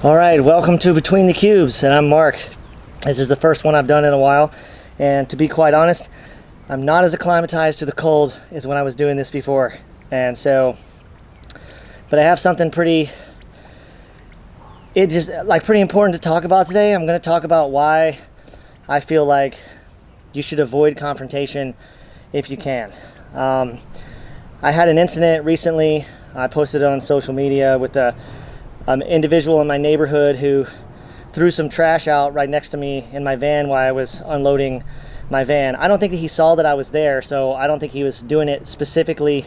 All right, welcome to Between the Cubes, and I'm Mark. This is the first one I've done in a while, and to be quite honest, I'm not as acclimatized to the cold as when I was doing this before. And so, but I have something pretty important to talk about today. I'm going to talk about why I feel like you should avoid confrontation if you can. I had an incident recently. I posted it on social media with an individual in my neighborhood who threw some trash out right next to me in my van while I was unloading my van. I don't think that he saw that I was there, so I don't think he was doing it specifically.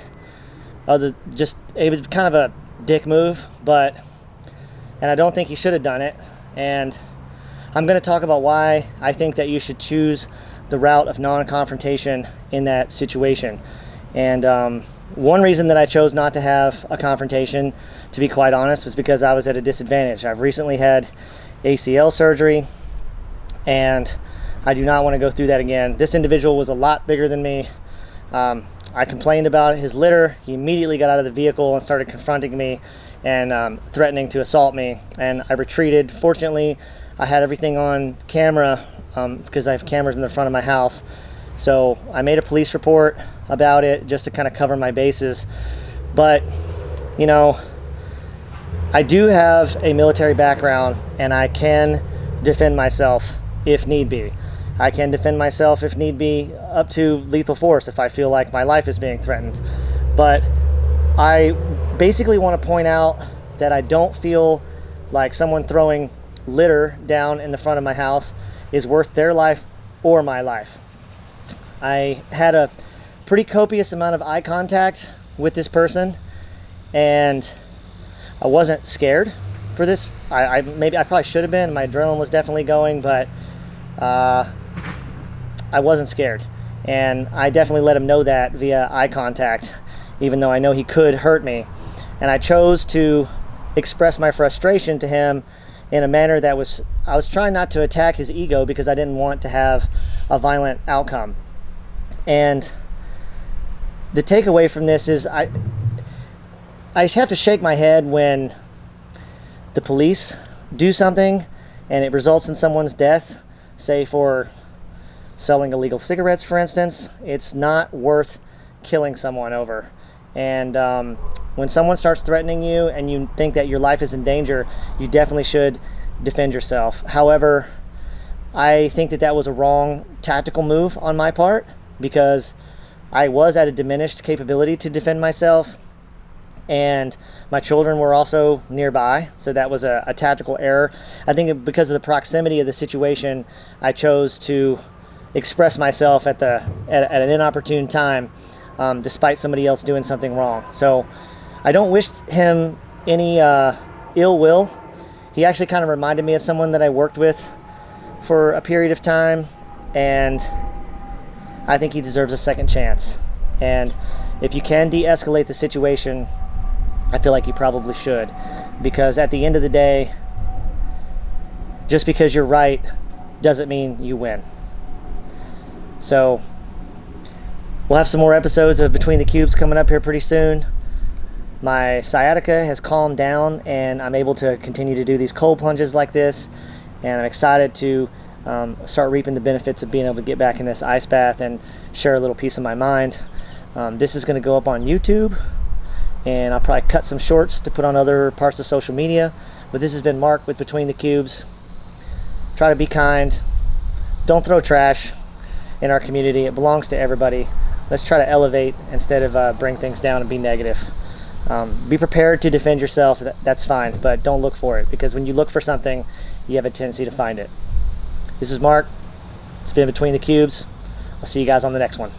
It was kind of a dick move, and I don't think he should have done it. And I'm going to talk about why I think that you should choose the route of non-confrontation in that situation. And one reason that I chose not to have a confrontation, to be quite honest, was because I was at a disadvantage. I've recently had ACL surgery, and I do not want to go through that again. This individual was a lot bigger than me. I complained about his litter. He immediately got out of the vehicle and started confronting me and threatening to assault me, and I retreated. Fortunately, I had everything on camera because I have cameras in the front of my house. So I made a police report about it just to kind of cover my bases. But, you know, I do have a military background, and I can defend myself if need be. I can defend myself if need be up to lethal force if I feel like my life is being threatened. But I basically want to point out that I don't feel like someone throwing litter down in the front of my house is worth their life or my life. I had a pretty copious amount of eye contact with this person, and I wasn't scared for this. I probably should have been. My adrenaline was definitely going, but I wasn't scared. And I definitely let him know that via eye contact, even though I know he could hurt me. And I chose to express my frustration to him in a manner that I was trying not to attack his ego because I didn't want to have a violent outcome. And the takeaway from this is I have to shake my head when the police do something and it results in someone's death, say for selling illegal cigarettes, for instance. It's not worth killing someone over. And when someone starts threatening you and you think that your life is in danger, you definitely should defend yourself. However, I think that was a wrong tactical move on my part, because I was at a diminished capability to defend myself, and my children were also nearby, so that was a tactical error. I think because of the proximity of the situation, I chose to express myself at an inopportune time, despite somebody else doing something wrong. So I don't wish him any ill will. He actually kind of reminded me of someone that I worked with for a period of time, and I think he deserves a second chance. And if you can de-escalate the situation, I feel like you probably should. Because at the end of the day, just because you're right doesn't mean you win. So we'll have some more episodes of Between the Cubes coming up here pretty soon. My sciatica has calmed down, and I'm able to continue to do these cold plunges like this. And I'm excited to start reaping the benefits of being able to get back in this ice bath and share a little piece of my mind. This is going to go up on YouTube, and I'll probably cut some shorts to put on other parts of social media. But this has been Mark with Between the Cubes. Try to be kind. Don't throw trash in our community. It belongs to everybody. Let's try to elevate instead of bring things down and be negative. Be prepared to defend yourself. That's fine, but don't look for it, because when you look for something, you have a tendency to find it. This is Mark. It's been Between the Cubes. I'll see you guys on the next one.